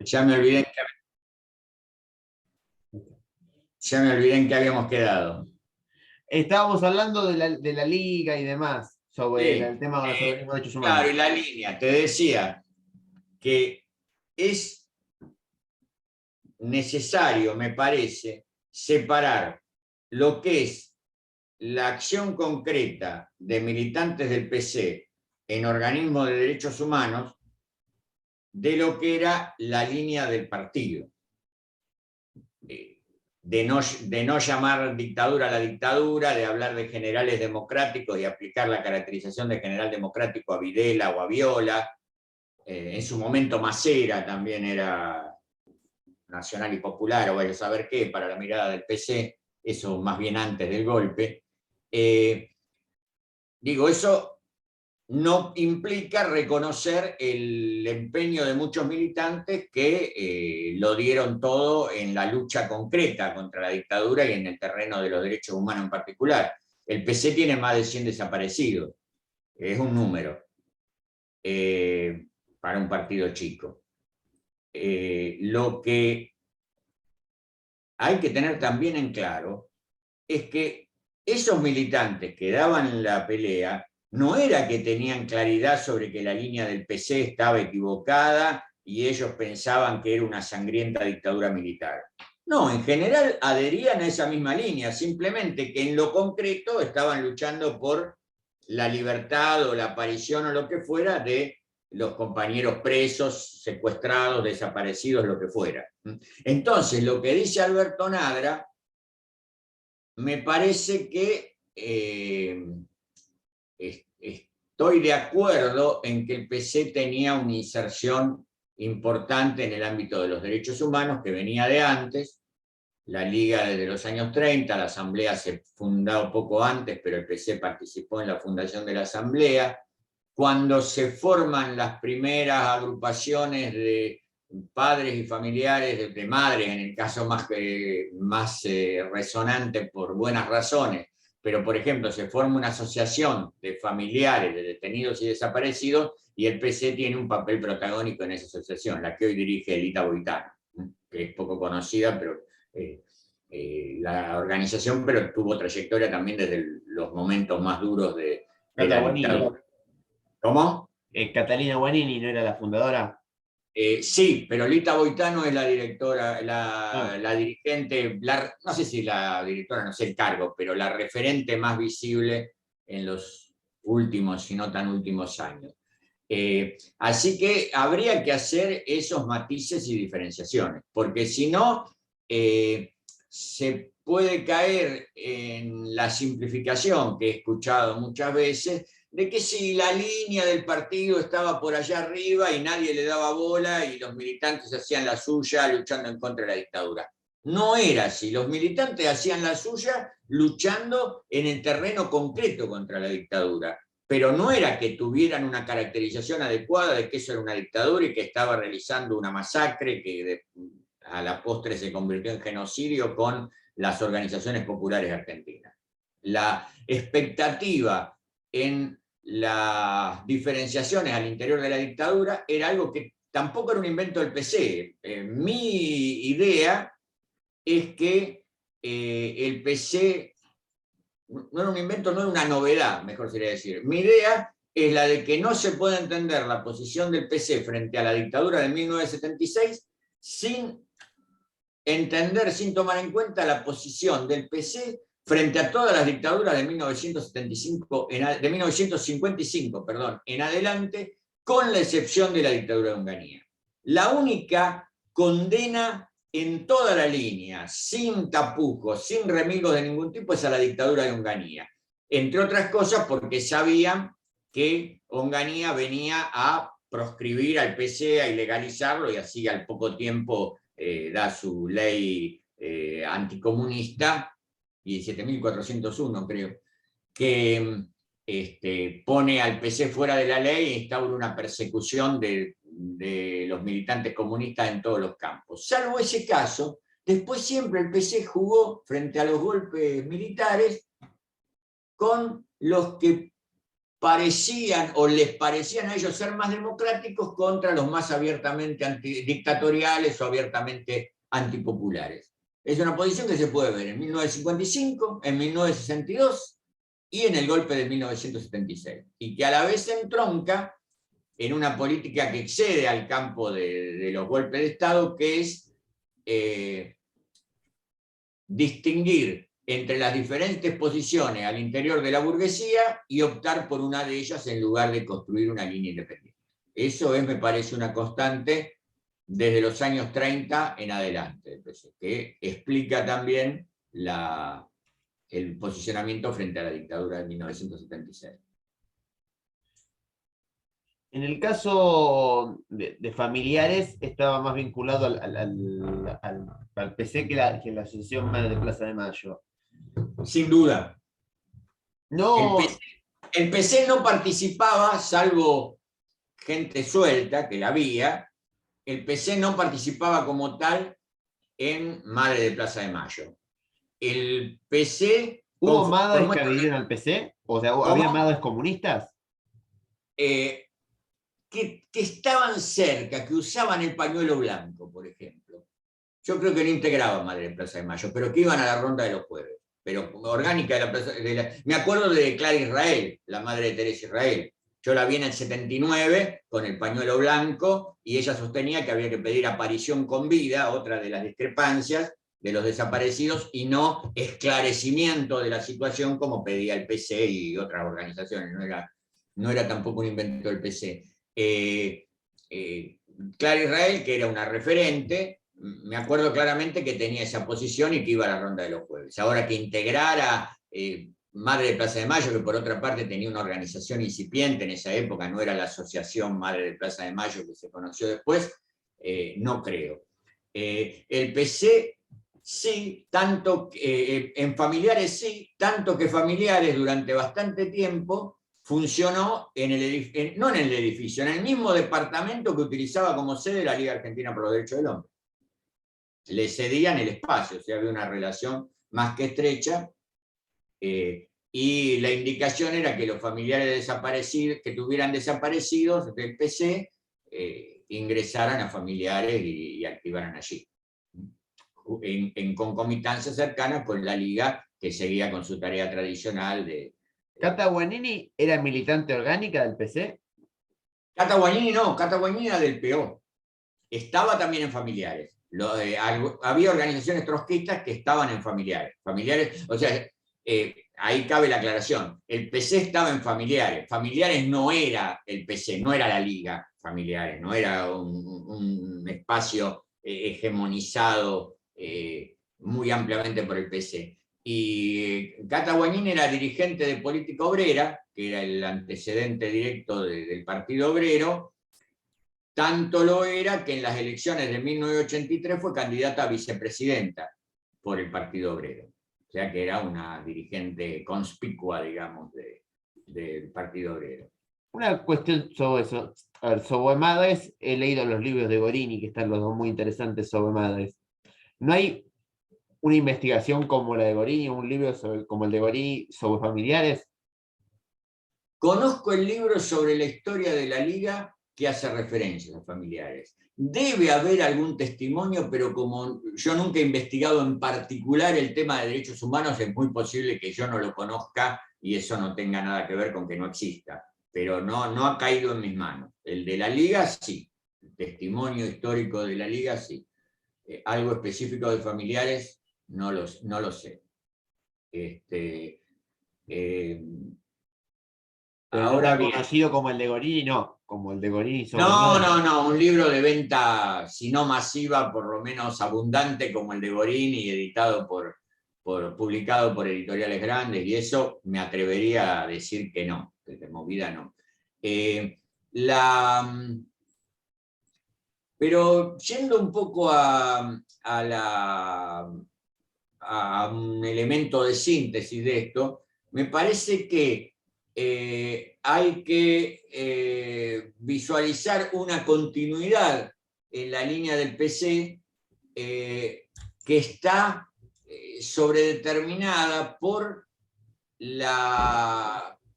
Ya me olvidé, ya me olvidé en qué habíamos quedado. Estábamos hablando de la liga y demás, sobre Sí, el tema con los organismos de derechos claro, humanos. y la línea, te decía que es necesario, me parece, separar lo que es la acción concreta de militantes del PC en organismos de derechos humanos de lo que era la línea del partido. De no llamar dictadura a la dictadura, de hablar de generales democráticos y aplicar la caracterización de general democrático a Videla o a Viola. En su momento Macera también era nacional y popular, o vaya a saber qué, para la mirada del PC, eso más bien antes del golpe. Digo, eso no implica reconocer el empeño de muchos militantes que lo dieron todo en la lucha concreta contra la dictadura y en el terreno de los derechos humanos en particular. El PC tiene más de 100 desaparecidos, es un número para un partido chico. Lo que hay que tener también en claro es que esos militantes que daban la pelea no era que tenían claridad sobre que la línea del PC estaba equivocada y ellos pensaban que era una sangrienta dictadura militar. No, en general adherían a esa misma línea, simplemente que en lo concreto estaban luchando por la libertad o la aparición o lo que fuera de los compañeros presos, secuestrados, desaparecidos, lo que fuera. Entonces, lo que dice Alberto Nadra me parece que estoy de acuerdo en que el PC tenía una inserción importante en el ámbito de los derechos humanos que venía de antes, la Liga desde los años 30, la Asamblea se fundó poco antes, pero el PC participó en la fundación de la Asamblea. Cuando se forman las primeras agrupaciones de padres y familiares, de madres, en el caso más resonante por buenas razones, pero por ejemplo se forma una asociación de familiares de detenidos y desaparecidos y el PC tiene un papel protagónico en esa asociación, la que hoy dirige Elita Boitano, que es poco conocida, pero la organización, pero tuvo trayectoria también desde los momentos más duros de Cata la Guanini. dictadura. ¿Cómo? Catalina Guanini no era la fundadora. Sí, pero Lita Boitano es la directora, Ah, la dirigente, no sé si la directora, no sé el cargo, pero la referente más visible en los últimos, si no tan últimos años. Así que habría que hacer esos matices y diferenciaciones, porque si no, se puede caer en la simplificación que he escuchado muchas veces, de que si la línea del partido estaba por allá arriba y nadie le daba bola y los militantes hacían la suya luchando en contra de la dictadura. No era así, los militantes hacían la suya luchando en el terreno concreto contra la dictadura, pero no era que tuvieran una caracterización adecuada de que eso era una dictadura y que estaba realizando una masacre que a la postre se convirtió en genocidio con las organizaciones populares argentinas. La expectativa en las diferenciaciones al interior de la dictadura era algo que tampoco era un invento del PC. Mi idea es que el PC no era un invento, no era una novedad, mejor sería decir. Mi idea es la de que no se puede entender la posición del PC frente a la dictadura de 1976 sin entender, sin tomar en cuenta la posición del PC frente a todas las dictaduras de 1975, de 1955, perdón, en adelante, con la excepción de la dictadura de Onganía. La única condena en toda la línea, sin tapujos, sin remilgos de ningún tipo, es a la dictadura de Onganía. Entre otras cosas porque sabían que Onganía venía a proscribir al PC, a ilegalizarlo y así al poco tiempo da su ley anticomunista, 17.401 creo, que pone al PC fuera de la ley e instaura una persecución de los militantes comunistas en todos los campos. Salvo ese caso, después siempre el PC jugó frente a los golpes militares con los que parecían o les parecían a ellos ser más democráticos contra los más abiertamente dictatoriales o abiertamente antipopulares. Es una posición que se puede ver en 1955, en 1962 y en el golpe de 1976, y que a la vez entronca en una política que excede al campo de los golpes de Estado, que es distinguir entre las diferentes posiciones al interior de la burguesía y optar por una de ellas en lugar de construir una línea independiente. Eso es, me parece, una constante desde los años 30 en adelante, que explica también el posicionamiento frente a la dictadura de 1976. En el caso de familiares, estaba más vinculado al PC que la Asociación Madre de Plaza de Mayo. Sin duda. No, El PC no participaba, salvo gente suelta, que la había, el PC no participaba como tal en Madre de Plaza de Mayo. El PC... ¿hubo madres que adhirieron al PC? O sea, ¿había madres comunistas? Que estaban cerca, que usaban el pañuelo blanco, por ejemplo. Yo creo que no integraban Madre de Plaza de Mayo, pero que iban a la ronda de los jueves. Pero orgánica de la Plaza... Me acuerdo de Clara Israel, la madre de Teresa Israel. Yo la vi en el 79 con el pañuelo blanco y ella sostenía que había que pedir aparición con vida, otra de las discrepancias de los desaparecidos, y no esclarecimiento de la situación como pedía el PC y otras organizaciones. No era tampoco un invento del PC. Clara Israel, que era una referente, me acuerdo claramente que tenía esa posición y que iba a la ronda de los jueves. Ahora que integrara Madre de Plaza de Mayo, que por otra parte tenía una organización incipiente en esa época, no era la asociación Madre de Plaza de Mayo que se conoció después, no creo. El PC sí, tanto en familiares sí, tanto que familiares durante bastante tiempo funcionó no en el edificio, en el mismo departamento que utilizaba como sede la Liga Argentina por los Derechos del Hombre. Le cedían el espacio, o sea, había una relación más que estrecha, y la indicación era que los familiares desaparecidos, que tuvieran desaparecidos del PC, ingresaran a familiares y activaran allí, en concomitancia cercana con la Liga, que seguía con su tarea tradicional de... ¿Cata Guanini era militante orgánica del PC? Cata Guanini no, Cata Guanini era del PO. Estaba también en familiares. Había organizaciones trotskistas que estaban en familiares. O sea, ahí cabe la aclaración. El PC estaba en familiares. Familiares no era el PC, no era la Liga Familiares, no era un espacio hegemonizado muy ampliamente por el PC. Y Cata Guanini era dirigente de Política Obrera, que era el antecedente directo del Partido Obrero. Tanto lo era que en las elecciones de 1983 fue candidata a vicepresidenta por el Partido Obrero. O sea que era una dirigente conspicua, digamos, del Partido Obrero. Una cuestión sobre eso. A ver, sobre madres, he leído los libros de Gorini, que están los dos muy interesantes sobre madres. ¿No hay una investigación como la de Gorini, un libro como el de Gorini sobre familiares? Conozco el libro sobre la historia de la Liga que hace referencia a los familiares. Debe haber algún testimonio, pero como yo nunca he investigado en particular el tema de derechos humanos, es muy posible que yo no lo conozca y eso no tenga nada que ver con que no exista. Pero no ha caído en mis manos. El de la Liga, sí. El testimonio histórico de la Liga, sí. Algo específico de familiares, no lo sé. Ahora bien, conocido como el de Gorini, no. Como el de Gorini sobre no, un libro de venta, si no masiva, por lo menos abundante, como el de Gorini, editado publicado por editoriales grandes, y eso me atrevería a decir que no, que de movida no. Pero yendo un poco a un elemento de síntesis de esto, me parece que hay que visualizar una continuidad en la línea del PC que está sobredeterminada por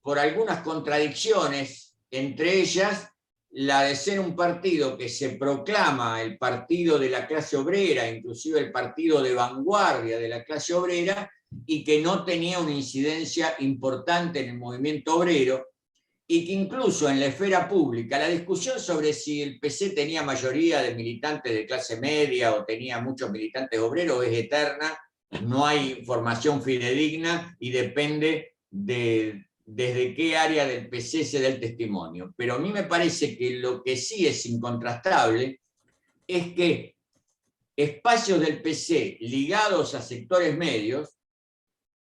por algunas contradicciones, entre ellas la de ser un partido que se proclama el partido de la clase obrera, inclusive el partido de vanguardia de la clase obrera, y que no tenía una incidencia importante en el movimiento obrero, y que incluso en la esfera pública la discusión sobre si el PC tenía mayoría de militantes de clase media o tenía muchos militantes obreros es eterna, no hay información fidedigna y depende desde qué área del PC se da el testimonio. Pero a mí me parece que lo que sí es incontrastable es que espacios del PC ligados a sectores medios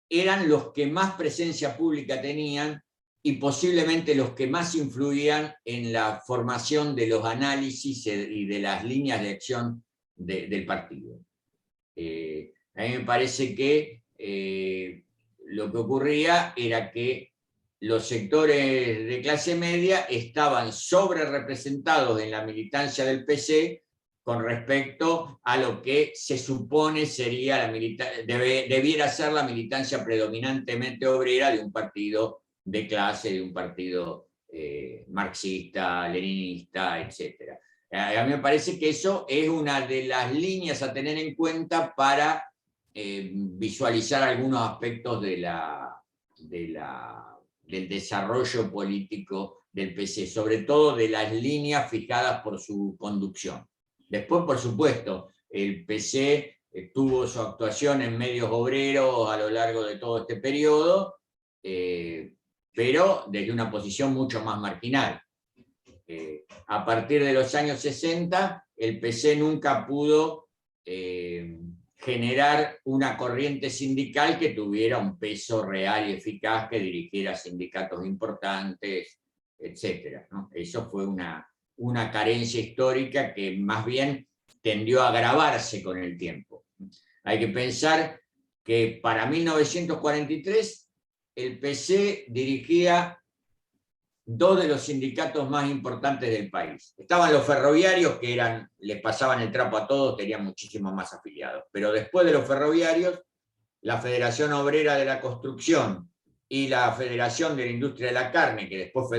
eran los que más presencia pública tenían y posiblemente los que más influían en la formación de los análisis y de las líneas de acción del partido. A mí me parece que lo que ocurría era que los sectores de clase media estaban sobre representados en la militancia del PC con respecto a lo que se supone sería debiera ser la militancia predominantemente obrera de un partido de clase, de un partido marxista, leninista, etc. A mí me parece que eso es una de las líneas a tener en cuenta para visualizar algunos aspectos del desarrollo político del PC, sobre todo de las líneas fijadas por su conducción. Después, por supuesto, el PC tuvo su actuación en medios obreros a lo largo de todo este periodo, pero desde una posición mucho más marginal. A partir de los años 60, el PC nunca pudo generar una corriente sindical que tuviera un peso real y eficaz, que dirigiera sindicatos importantes, etc., ¿no? Eso fue una carencia histórica que más bien tendió a agravarse con el tiempo. Hay que pensar que para 1943 el PC dirigía dos de los sindicatos más importantes del país. Estaban los ferroviarios, que les pasaban el trapo a todos, tenían muchísimos más afiliados. Pero después de los ferroviarios, la Federación Obrera de la Construcción y la Federación de la Industria de la Carne, que después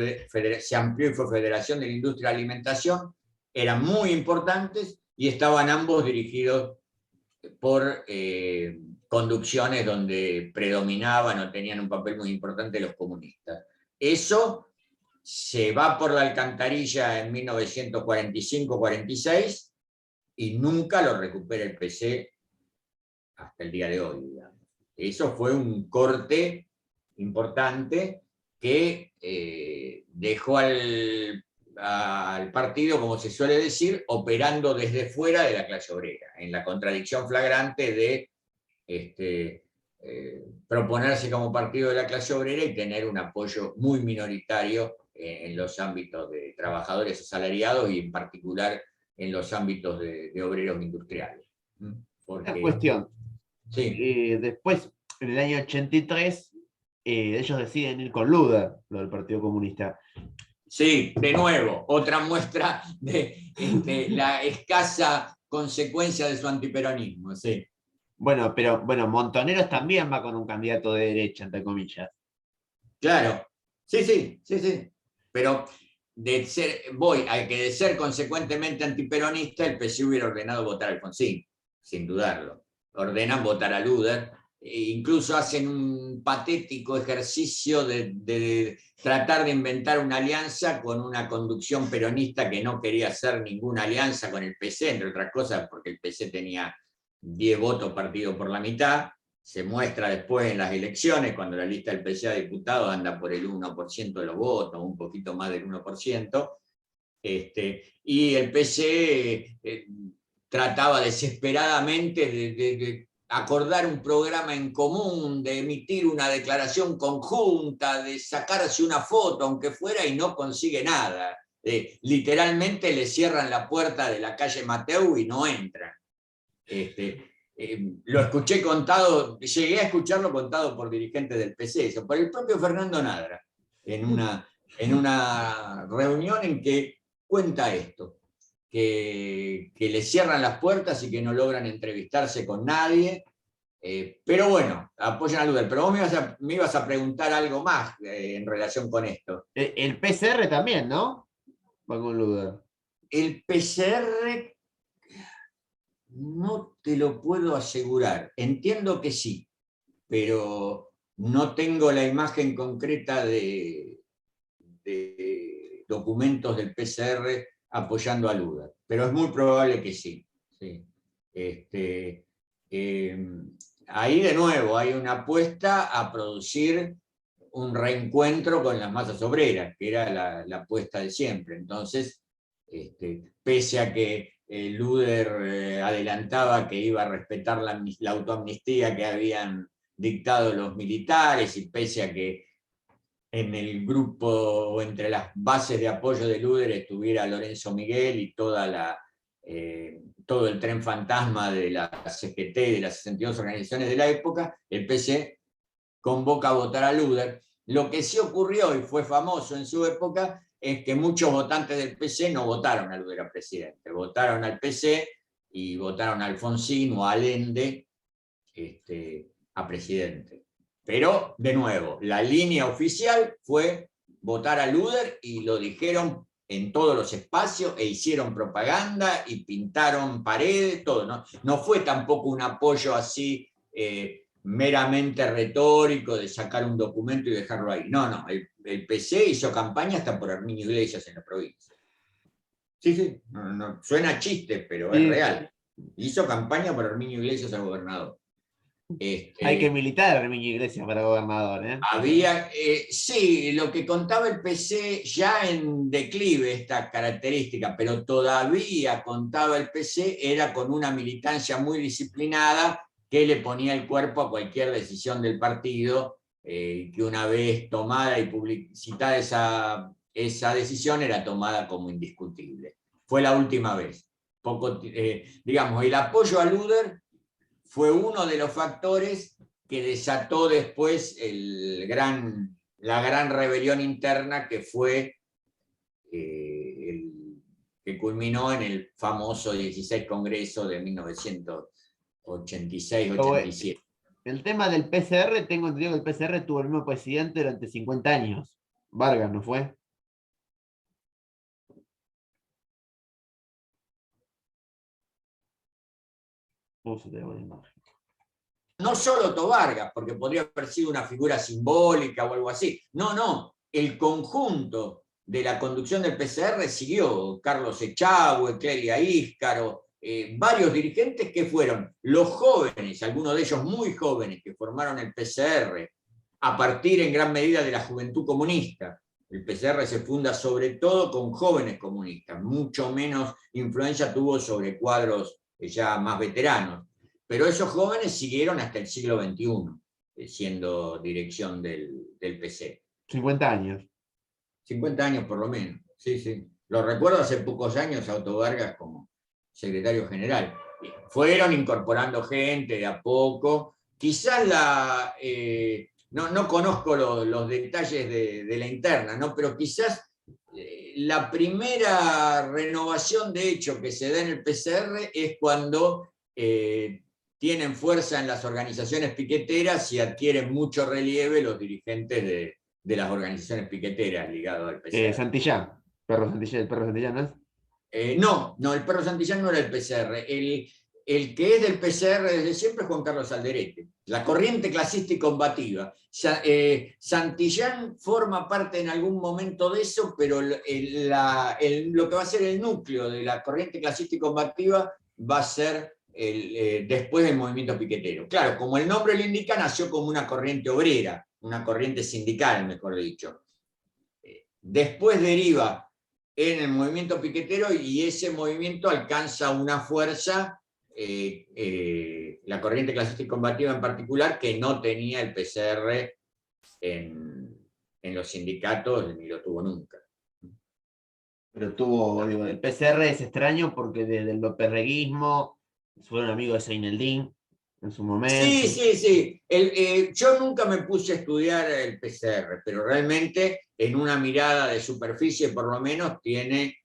se amplió y fue Federación de la Industria de la Alimentación, eran muy importantes y estaban ambos dirigidos por conducciones donde predominaban o tenían un papel muy importante los comunistas. Eso se va por la alcantarilla en 1945-46 y nunca lo recupera el PC hasta el día de hoy, digamos. Eso fue un corte importante que dejó al partido, como se suele decir, operando desde fuera de la clase obrera, en la contradicción flagrante de proponerse como partido de la clase obrera y tener un apoyo muy minoritario en los ámbitos de trabajadores asalariados y en particular en los ámbitos de obreros industriales. Una cuestión. Sí. Después, en el año 83, ellos deciden ir con Luder, lo del Partido Comunista. Sí, de nuevo, otra muestra de la escasa consecuencia de su antiperonismo, sí. Bueno, pero Montoneros también va con un candidato de derecha, entre comillas. Claro, sí. Pero de ser consecuentemente antiperonista, el PC hubiera ordenado votar a Alfonsín, sin dudarlo. Ordenan votar a Luder, e incluso hacen un patético ejercicio de tratar de inventar una alianza con una conducción peronista que no quería hacer ninguna alianza con el PC, entre otras cosas porque el PC tenía 10 votos partido por la mitad. Se muestra después en las elecciones, cuando la lista del PC a diputados anda por el 1% de los votos, un poquito más del 1%, y el PC trataba desesperadamente de acordar un programa en común, de emitir una declaración conjunta, de sacarse una foto, aunque fuera, y no consigue nada. Literalmente le cierran la puerta de la calle Mateu y no entran. Lo escuché contado, llegué a escucharlo contado por dirigentes del PC, eso, por el propio Fernando Nadra, en una reunión en que cuenta esto, que le cierran las puertas y que no logran entrevistarse con nadie, Pero bueno, apoyan a Luder. Pero vos me ibas a preguntar algo más en relación con esto. El PCR también, ¿no? Va con Luder. El PCR no te lo puedo asegurar. Entiendo que sí, pero no tengo la imagen concreta de documentos del PCR apoyando a Luder. Pero es muy probable que sí. Sí. Ahí de nuevo hay una apuesta a producir un reencuentro con las masas obreras, que era la apuesta de siempre. Entonces, pese a que Luder adelantaba que iba a respetar la autoamnistía que habían dictado los militares, y pese a que en el grupo o entre las bases de apoyo de Luder estuviera Lorenzo Miguel y todo el tren fantasma de la CGT, de las 62 organizaciones de la época, el PC convoca a votar a Luder. Lo que sí ocurrió y fue famoso en su época es que muchos votantes del PC no votaron a Luder a presidente, votaron al PC y votaron a Alfonsín o a Allende a presidente. Pero, de nuevo, la línea oficial fue votar a Luder y lo dijeron en todos los espacios e hicieron propaganda y pintaron paredes, todo. No fue tampoco un apoyo así meramente retórico de sacar un documento y dejarlo ahí. No, el PC hizo campaña hasta por Herminio Iglesias en la provincia. Sí, no, suena chiste, pero es real. Hizo campaña por Herminio Iglesias al gobernador. Hay que militar a Herminio Iglesias para gobernador, ¿eh? Sí, lo que contaba el PC ya en declive esta característica, pero todavía contaba el PC, era con una militancia muy disciplinada que le ponía el cuerpo a cualquier decisión del partido, que una vez tomada y publicitada esa decisión era tomada como indiscutible. Fue la última vez. Digamos, el apoyo a Luder fue uno de los factores que desató después la gran rebelión interna que fue que culminó en el famoso 16 Congreso de 1986-87. El tema del PCR, tengo entendido que el PCR tuvo el mismo presidente durante 50 años. Vargas, ¿no fue? No solo Otto Vargas, porque podría haber sido una figura simbólica o algo así. No. El conjunto de la conducción del PCR siguió Carlos Echagüe, Clelia Íscaro, varios dirigentes que fueron los jóvenes, algunos de ellos muy jóvenes, que formaron el PCR a partir en gran medida de la juventud comunista. El PCR se funda sobre todo con jóvenes comunistas, mucho menos influencia tuvo sobre cuadros ya más veteranos. Pero esos jóvenes siguieron hasta el siglo XXI, siendo dirección del PC. 50 años. 50 años por lo menos, sí. Lo recuerdo hace pocos años a Otto Vargas como secretario general. Fueron incorporando gente de a poco. Quizás no conozco los detalles de la interna, ¿no? Pero quizás la primera renovación de hecho que se da en el PCR es cuando tienen fuerza en las organizaciones piqueteras y adquieren mucho relieve los dirigentes de las organizaciones piqueteras ligados al PCR. Santillán, el perro Santillán, ¿no es? No, el perro Santillán no era el PCR. El que es del PCR desde siempre es Juan Carlos Alderete, la corriente clasista y combativa. Santillán forma parte en algún momento de eso, pero lo que va a ser el núcleo de la corriente clasista y combativa va a ser después del movimiento piquetero. Claro, como el nombre lo indica, nació como una corriente obrera, una corriente sindical, mejor dicho. Después deriva en el movimiento piquetero y ese movimiento alcanza una fuerza, la corriente clasista y combativa en particular, que no tenía el PCR en los sindicatos ni lo tuvo nunca. Pero el PCR es extraño porque desde el loperreguismo fueron amigos de Seineldín en su momento. Sí. Yo nunca me puse a estudiar el PCR, pero realmente en una mirada de superficie por lo menos tiene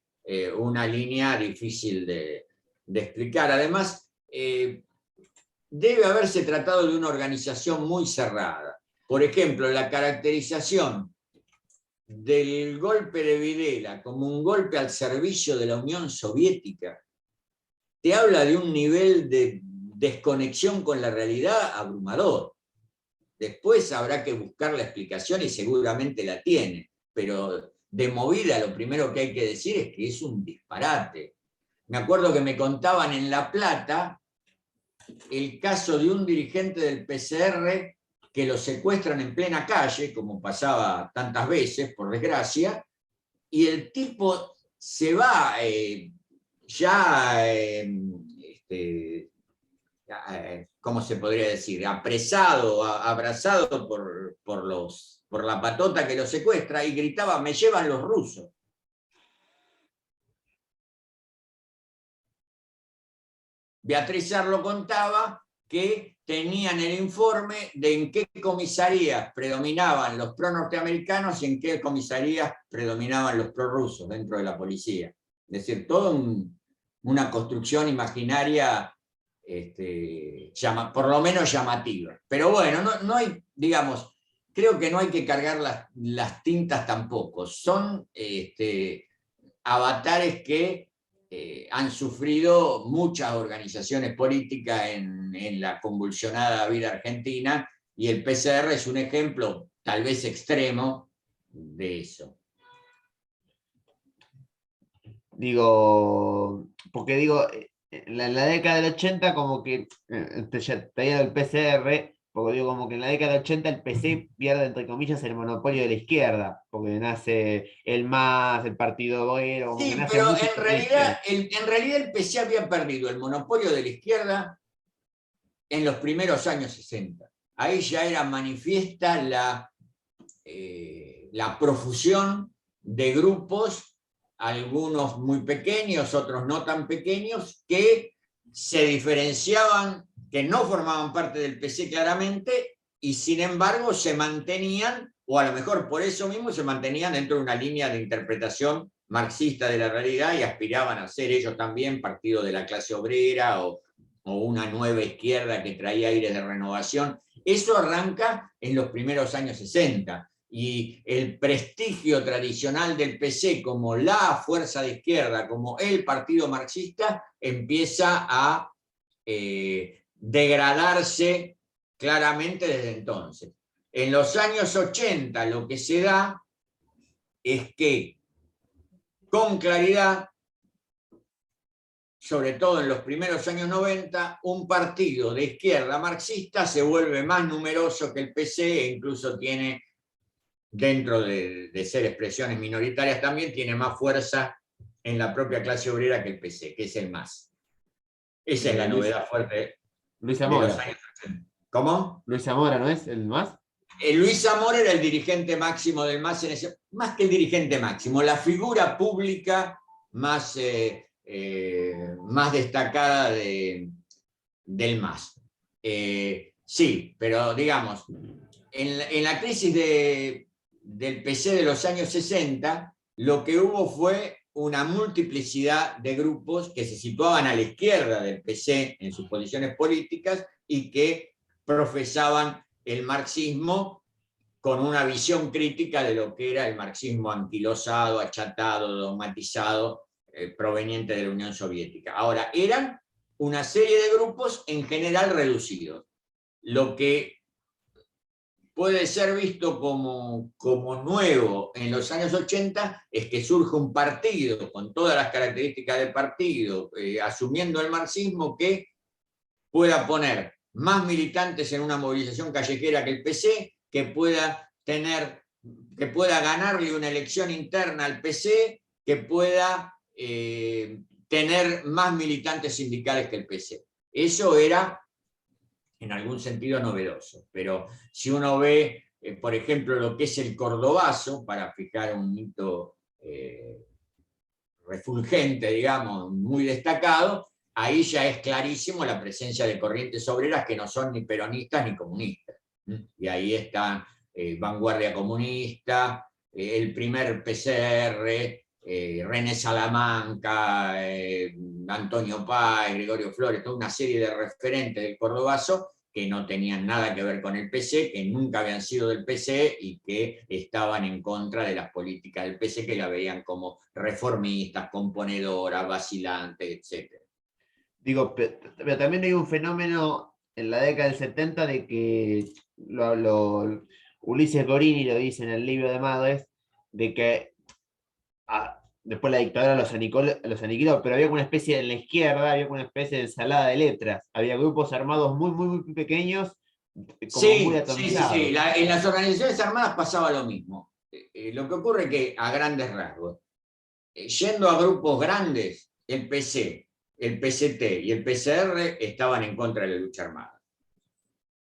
una línea difícil de explicar. Además, debe haberse tratado de una organización muy cerrada. Por ejemplo, la caracterización del golpe de Videla como un golpe al servicio de la Unión Soviética te habla de un nivel de desconexión con la realidad abrumador. Después habrá que buscar la explicación y seguramente la tiene, pero de movida lo primero que hay que decir es que es un disparate. Me acuerdo que me contaban en La Plata el caso de un dirigente del PCR que lo secuestran en plena calle, como pasaba tantas veces, por desgracia, y el tipo se va ¿cómo se podría decir? Apresado, abrazado por la patota que lo secuestra, y gritaba: me llevan los rusos. Beatriz Arlo contaba que tenían el informe de en qué comisarías predominaban los pro-norteamericanos y en qué comisarías predominaban los prorrusos dentro de la policía. Es decir, toda una construcción imaginaria, por lo menos llamativa. Pero bueno, no hay, digamos, creo que no hay que cargar las tintas tampoco. Son avatares que han sufrido muchas organizaciones políticas en la convulsionada vida argentina, y el PCR es un ejemplo, tal vez extremo, de eso. Digo, porque digo, en la década del 80 como que traía el PCR, porque digo, como que en la década del 80 el PC pierde, entre comillas, el monopolio de la izquierda, porque nace el MAS, el Partido Obrero, como que Sí, nace pero mucho en realidad el PC había perdido el monopolio de la izquierda en los primeros años 60. Ahí ya era manifiesta la profusión de grupos, algunos muy pequeños, otros no tan pequeños, que se diferenciaban, que no formaban parte del PC claramente, y sin embargo se mantenían, o a lo mejor por eso mismo se mantenían dentro de una línea de interpretación marxista de la realidad, y aspiraban a ser ellos también partido de la clase obrera, o una nueva izquierda que traía aires de renovación. Eso arranca en los primeros años 60, y el prestigio tradicional del PC como la fuerza de izquierda, como el partido marxista, empieza a degradarse claramente desde entonces. En los años 80 lo que se da es que, con claridad, sobre todo en los primeros años 90, un partido de izquierda marxista se vuelve más numeroso que el PC, e incluso tiene, dentro de ser expresiones minoritarias también, tiene más fuerza en la propia clase obrera que el PC, que es el MAS. Esa es la novedad fuerte Luis de los Zamora. años 80. ¿Cómo? Luis Zamora, ¿no es el MAS? Luis Zamora era el dirigente máximo del MAS, más que el dirigente máximo, la figura pública más destacada del MAS. Sí, pero digamos, en la crisis del PC de los años 60, lo que hubo fue una multiplicidad de grupos que se situaban a la izquierda del PC en sus posiciones políticas y que profesaban el marxismo con una visión crítica de lo que era el marxismo anquilosado, achatado, dogmatizado, proveniente de la Unión Soviética. Ahora, eran una serie de grupos en general reducidos. Lo que puede ser visto como nuevo en los años 80 es que surge un partido con todas las características del partido, asumiendo el marxismo, que pueda poner más militantes en una movilización callejera que el PC, que pueda ganarle una elección interna al PC, que pueda tener más militantes sindicales que el PC. Eso era en algún sentido novedoso, pero si uno ve, por ejemplo, lo que es el cordobazo, para fijar un hito refulgente, digamos, muy destacado, ahí ya es clarísimo la presencia de corrientes obreras que no son ni peronistas ni comunistas. Y ahí está Vanguardia Comunista, el primer PCR, René Salamanca, Antonio Páez, Gregorio Flores, toda una serie de referentes del cordobazo que no tenían nada que ver con el PC, que nunca habían sido del PC y que estaban en contra de las políticas del PC, que la veían como reformistas, componedoras, vacilantes, etc. Digo, pero también hay un fenómeno en la década del 70 de que Ulises Gorini lo dice en el libro de Madres, de que después la dictadura los aniquiló, pero había una especie en la izquierda, había una especie de ensalada de letras, había grupos armados muy, muy, muy pequeños, como muy Sí, sí, sí, sí. atomizados. En las organizaciones armadas pasaba lo mismo. Lo que ocurre es que, a grandes rasgos, yendo a grupos grandes, el PC, el PCT y el PCR estaban en contra de la lucha armada.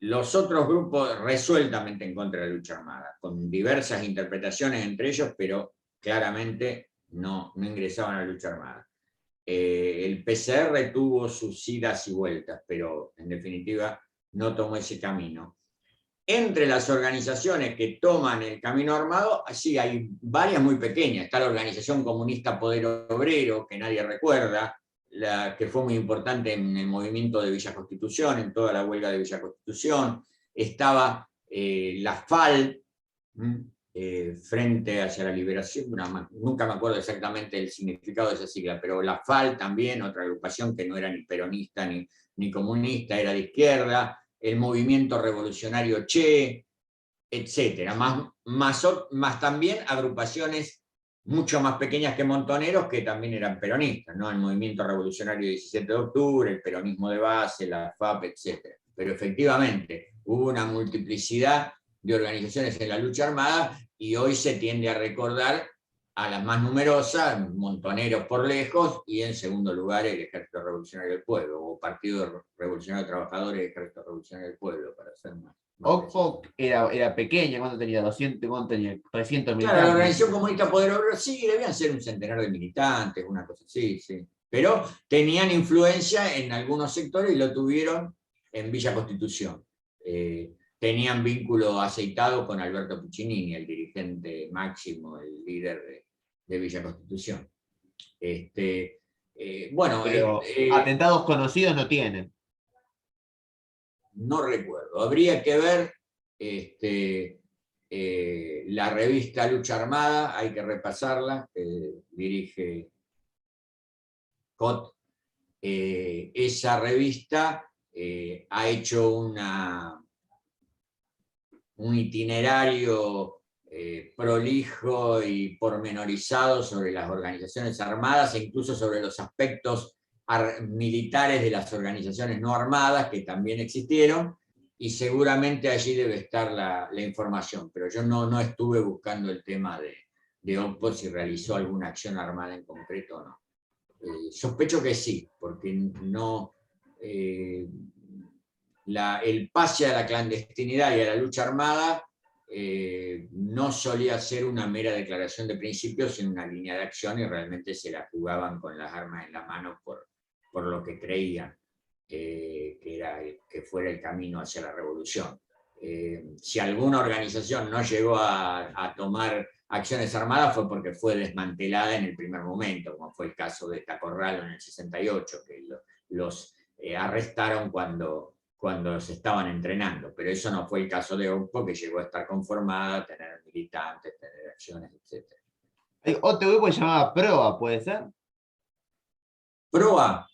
Los otros grupos resueltamente en contra de la lucha armada, con diversas interpretaciones entre ellos, pero claramente no ingresaban a la lucha armada. El PCR tuvo sus idas y vueltas, pero en definitiva no tomó ese camino. Entre las organizaciones que toman el camino armado, sí, hay varias muy pequeñas. Está la Organización Comunista Poder Obrero, que nadie recuerda, que fue muy importante en el movimiento de Villa Constitución, en toda la huelga de Villa Constitución. Estaba la FAL, Frente hacia la Liberación, nunca me acuerdo exactamente el significado de esa sigla, pero la FAL también, otra agrupación que no era ni peronista ni comunista, era de izquierda, el movimiento revolucionario Che, etcétera, más también agrupaciones mucho más pequeñas que Montoneros que también eran peronistas, ¿no? El movimiento revolucionario 17 de octubre, el peronismo de base, la FAP, etcétera. Pero efectivamente hubo una multiplicidad de organizaciones en la lucha armada y hoy se tiende a recordar a las más numerosas, Montoneros por lejos, y en segundo lugar el Ejército Revolucionario del Pueblo, o Partido Revolucionario de Trabajadores y Ejército Revolucionario del Pueblo, para ser más OCPO era pequeña, ¿cuánto tenía? 200, ¿cuánto tenía? 300 Claro, la militantes. Organización Comunista Poder Obrero, sí, debían ser un centenar de militantes, una cosa así, sí. Pero tenían influencia en algunos sectores y lo tuvieron en Villa Constitución. Tenían vínculo aceitado con Alberto Puccinini, el dirigente máximo, el líder de Villa Constitución. Bueno, Pero atentados conocidos no tienen. no recuerdo. Habría que ver la revista Lucha Armada, hay que repasarla, que dirige Cot. Esa revista ha hecho un itinerario prolijo y pormenorizado sobre las organizaciones armadas e incluso sobre los aspectos militares de las organizaciones no armadas que también existieron, y seguramente allí debe estar la información, pero yo no estuve buscando el tema de OPPO, si realizó alguna acción armada en concreto o no. Sospecho que sí, porque no, el pase a la clandestinidad y a la lucha armada no solía ser una mera declaración de principios, sino una línea de acción, y realmente se la jugaban con las armas en la mano por lo que creían que fuera el camino hacia la revolución. Si alguna organización no llegó a tomar acciones armadas fue porque fue desmantelada en el primer momento, como fue el caso de Tacorralo en el 68, que los arrestaron cuando se estaban entrenando, pero eso no fue el caso de OPPO, que llegó a estar conformada, a tener militantes, tener acciones, etc. Hay otro grupo que se llamaba PROA, ¿puede ser? PROA,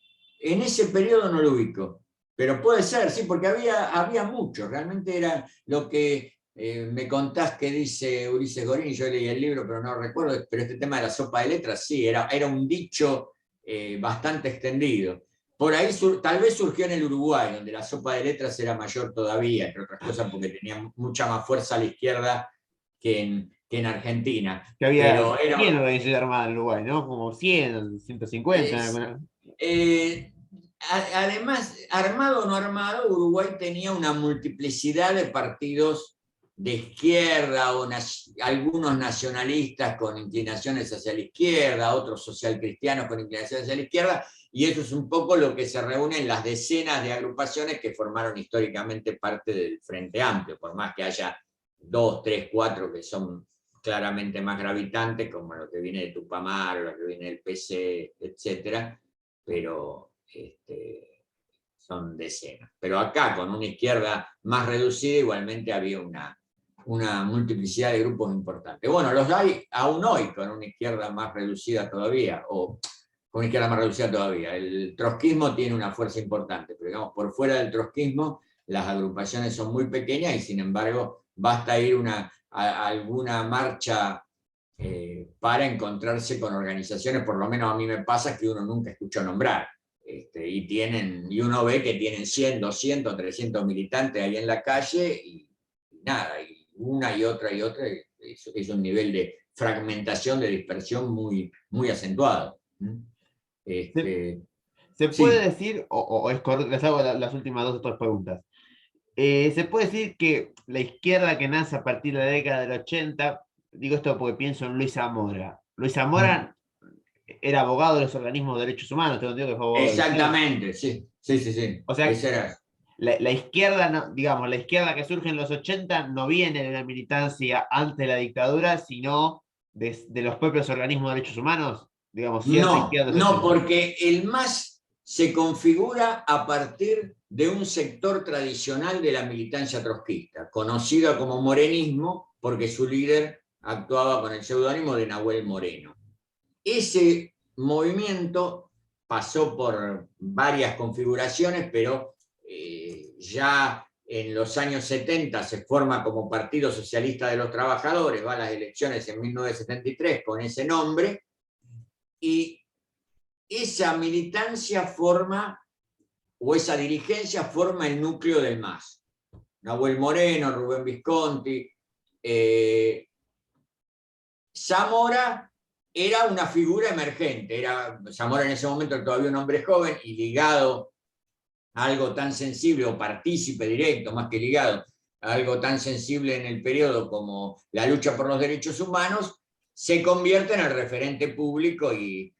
en ese periodo no lo ubico, pero puede ser, sí, porque había mucho, realmente era lo que me contás que dice Ulises Gorini, yo leí el libro, pero no recuerdo, pero este tema de la sopa de letras, sí, era un dicho bastante extendido. Por ahí tal vez surgió en el Uruguay, donde la sopa de letras era mayor todavía, entre otras cosas porque tenía mucha más fuerza a la izquierda que en Argentina. Que había Pero era, 100 organizaciones armadas en Uruguay, ¿no? Como 100, 150. Además, armado o no armado, Uruguay tenía una multiplicidad de partidos de izquierda, o algunos nacionalistas con inclinaciones hacia la izquierda, otros socialcristianos con inclinaciones hacia la izquierda, y eso es un poco lo que se reúne en las decenas de agrupaciones que formaron históricamente parte del Frente Amplio, por más que haya 2, 3, 4 que son claramente más gravitantes, como lo que viene de Tupamar, lo que viene del PC, etc. Pero son decenas. Pero acá, con una izquierda más reducida, igualmente había una multiplicidad de grupos importantes. Bueno, los hay aún hoy con una izquierda más reducida todavía, o con una izquierda más reducida todavía. El trotskismo tiene una fuerza importante, pero digamos, por fuera del trotskismo, las agrupaciones son muy pequeñas y sin embargo basta ir a alguna marcha para encontrarse con organizaciones, por lo menos a mí me pasa que uno nunca escuchó nombrar. Y uno ve que tienen 100, 200, 300 militantes ahí en la calle y nada, y una y otra, es un nivel de fragmentación, de dispersión muy acentuado. Se puede Sí. decir, o es correcto, les hago las últimas dos o tres preguntas. Se puede decir que la izquierda que nace a partir de la década del 80, digo esto porque pienso en Luis Zamora. Luis Zamora era abogado de los organismos de derechos humanos, tengo entendido que fue abogado del CIO. Exactamente, sí, sí, sí, sí. O sea, Ese era. la izquierda, digamos, la izquierda que surge en los 80 no viene de la militancia antes de la dictadura, sino de los propios organismos de derechos humanos, digamos, cierta No, izquierda de los no, 80. porque el MAS se configura a partir de un sector tradicional de la militancia trotskista, conocida como morenismo, porque su líder actuaba con el seudónimo de Nahuel Moreno. Ese movimiento pasó por varias configuraciones, pero ya en los años 70 se forma como Partido Socialista de los Trabajadores, va a las elecciones en 1973 con ese nombre, y esa militancia forma, o esa dirigencia forma el núcleo del MAS. Nahuel Moreno, Rubén Visconti, Zamora era una figura emergente, Zamora en ese momento todavía un hombre joven y ligado a algo tan sensible, o partícipe directo, más que ligado, a algo tan sensible en el periodo como la lucha por los derechos humanos, se convierte en el referente público y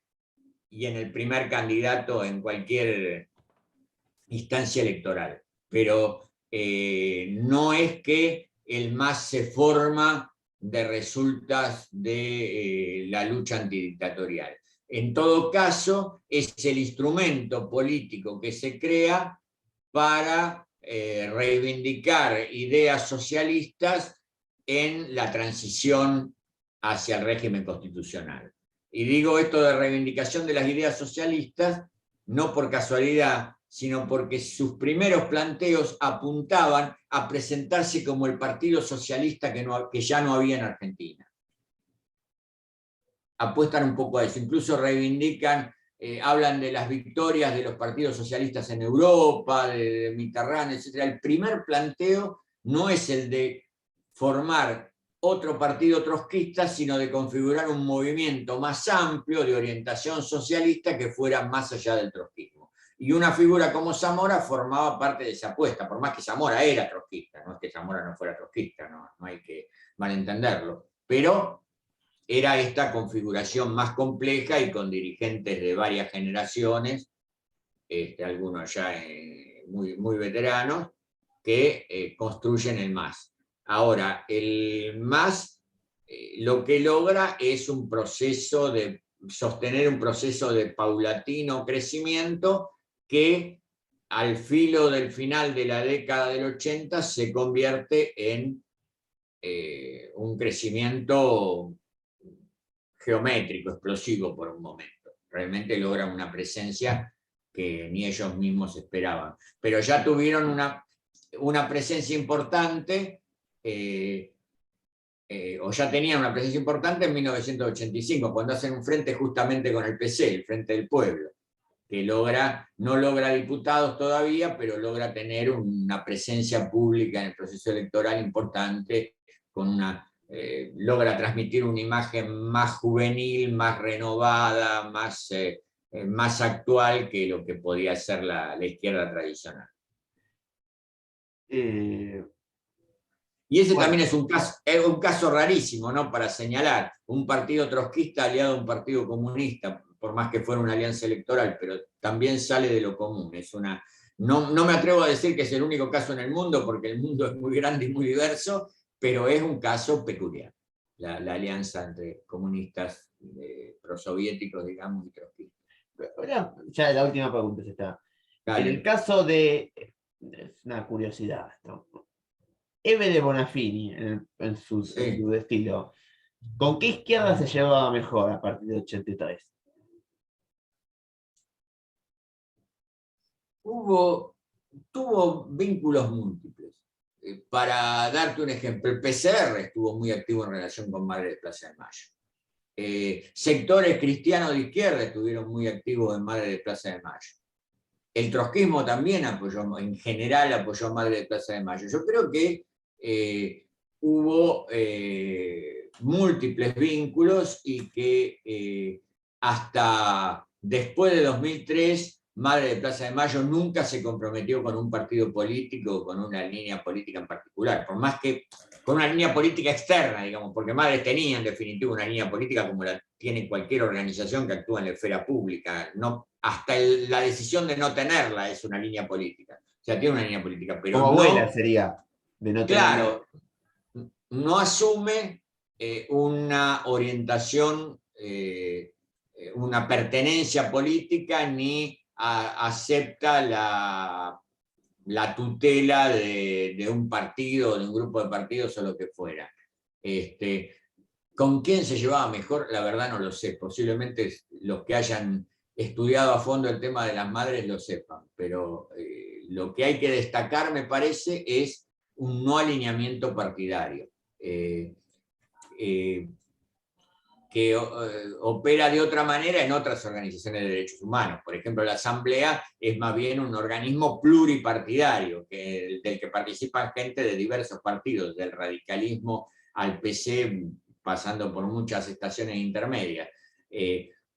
en el primer candidato en cualquier instancia electoral. Pero no es que el MAS se forma de resultas de la lucha antidictatorial. En todo caso, es el instrumento político que se crea para reivindicar ideas socialistas en la transición hacia el régimen constitucional. Y digo esto de reivindicación de las ideas socialistas no por casualidad, sino porque sus primeros planteos apuntaban a presentarse como el partido socialista que ya no había en Argentina. Apuestan un poco a eso, incluso reivindican, hablan de las victorias de los partidos socialistas en Europa, de Mitterrand, etc. El primer planteo no es el de formar otro partido trotskista, sino de configurar un movimiento más amplio de orientación socialista que fuera más allá del trotskismo. Y una figura como Zamora formaba parte de esa apuesta, por más que Zamora era trotskista, no es que Zamora no fuera trotskista, no hay que malentenderlo, pero era esta configuración más compleja y con dirigentes de varias generaciones, algunos ya muy veteranos, que construyen el MAS. Ahora, el MAS lo que logra es un proceso de sostener un proceso de paulatino crecimiento que al filo del final de la década del 80 se convierte en un crecimiento geométrico, explosivo por un momento. Realmente logran una presencia que ni ellos mismos esperaban. Pero ya tuvieron una presencia importante, o ya tenían una presencia importante en 1985, cuando hacen un frente justamente con el PC, el Frente del Pueblo, que no logra diputados todavía, pero logra tener una presencia pública en el proceso electoral importante, logra transmitir una imagen más juvenil, más renovada, más actual que lo que podía ser la izquierda tradicional. Y ese Bueno, también es un caso rarísimo, ¿no? Para señalar, un partido trotskista aliado a un partido comunista, por más que fuera una alianza electoral, pero también sale de lo común. No me atrevo a decir que es el único caso en el mundo, porque el mundo es muy grande y muy diverso, pero es un caso peculiar. la alianza entre comunistas prosoviéticos, digamos, y trotskistas. Ahora, ya la última pregunta es esta. En el Dale. caso de, es una curiosidad esto, Eve de Bonafini, en Sí. su estilo, ¿con qué izquierda se llevaba mejor a partir de 83? Tuvo vínculos múltiples. Para darte un ejemplo, el PCR estuvo muy activo en relación con Madre de Plaza de Mayo. Sectores cristianos de izquierda estuvieron muy activos en Madre de Plaza de Mayo. El trotskismo también apoyó, en general apoyó a Madre de Plaza de Mayo. Yo creo que hubo múltiples vínculos y que hasta después de 2003 Madre de Plaza de Mayo nunca se comprometió con un partido político, con una línea política en particular, por más que con una línea política externa, digamos, porque Madre tenía en definitiva una línea política como la tiene cualquier organización que actúa en la esfera pública. No, hasta la decisión de no tenerla es una línea política. O sea, tiene una línea política, pero Como abuela no, sería, de no tener. claro, no asume una orientación, una pertenencia política, ni acepta la tutela de un partido, de un grupo de partidos o lo que fuera. ¿Con quién se llevaba mejor? La verdad no lo sé. Posiblemente los que hayan estudiado a fondo el tema de las madres lo sepan, pero lo que hay que destacar, me parece, es un no alineamiento partidario. Eh, eh, que opera de otra manera en otras organizaciones de derechos humanos. Por ejemplo, la Asamblea es más bien un organismo pluripartidario, del que participan gente de diversos partidos, del radicalismo al PC, pasando por muchas estaciones intermedias.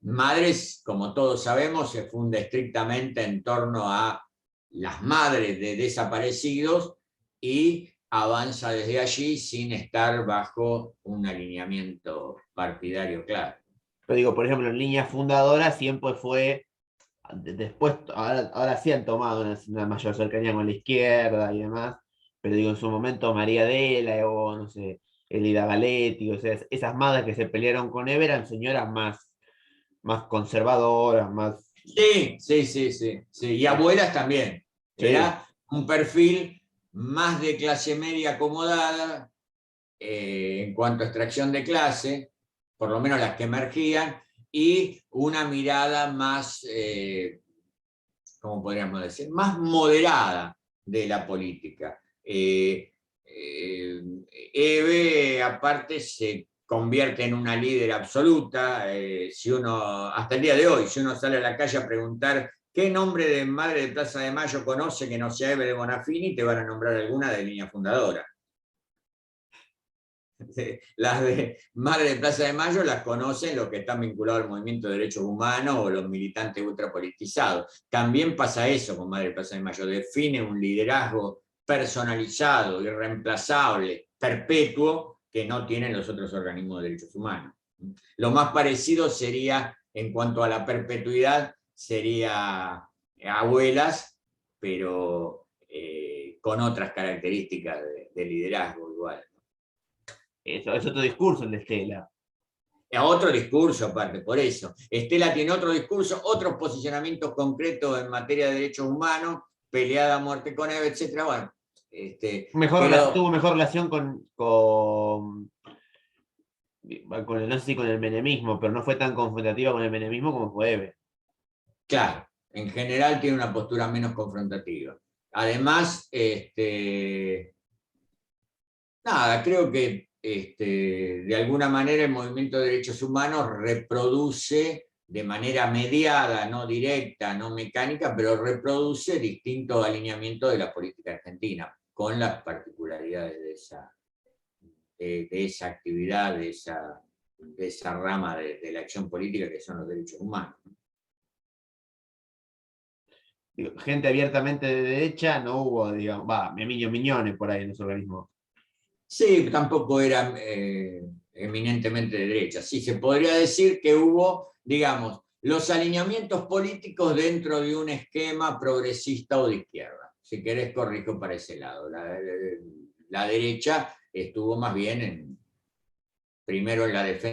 Madres, como todos sabemos, se funda estrictamente en torno a las madres de desaparecidos y avanza desde allí sin estar bajo un alineamiento partidario claro. Pero digo, por ejemplo, en línea fundadora siempre fue, después, ahora sí han tomado una mayor cercanía con la izquierda y demás, pero digo, en su momento María Dela o, no sé, Elida Galetti, o sea, esas madres que se pelearon con Eve eran señoras más conservadoras, más... Sí, sí, sí, sí, sí. Y abuelas también. Sí, Era un perfil más de clase media acomodada en cuanto a extracción de clase, por lo menos las que emergían, y una mirada más, ¿cómo podríamos decir? Más moderada de la política. Eve, aparte, se convierte en una líder absoluta. Si uno, hasta el día de hoy, si uno sale a la calle a preguntar qué nombre de madre de Plaza de Mayo conoce que no sea Eve de Bonafini, te van a nombrar alguna de línea fundadora. Las de Madre de Plaza de Mayo las conocen los que están vinculados al movimiento de derechos humanos o los militantes ultrapolitizados. También pasa eso con Madre de Plaza de Mayo, define un liderazgo personalizado, irreemplazable, perpetuo, que no tienen los otros organismos de derechos humanos. Lo más parecido sería, en cuanto a la perpetuidad, sería abuelas, pero con otras características de liderazgo igual. eso es otro discurso el de Estela. A otro discurso aparte, por eso. Estela tiene otro discurso, otros posicionamientos concretos en materia de derechos humanos, peleada a muerte con Eve, etc. Bueno, Tuvo pero mejor relación no sé si con el menemismo, pero no fue tan confrontativa con el menemismo como fue Eve. claro, en general tiene una postura menos confrontativa. Además, nada, creo que de alguna manera el movimiento de derechos humanos reproduce de manera mediada, no directa, no mecánica, pero reproduce distintos alineamientos de la política argentina, con las particularidades de esa actividad, de esa rama de la acción política que son los derechos humanos. Digo, gente abiertamente de derecha no hubo, digamos, Emilio Miñones por ahí en ese organismo. Sí, tampoco era eminentemente de derecha. Sí, se podría decir que hubo, digamos, los alineamientos políticos dentro de un esquema progresista o de izquierda. Si querés, corrijo para ese lado. La derecha estuvo más bien primero en la defensa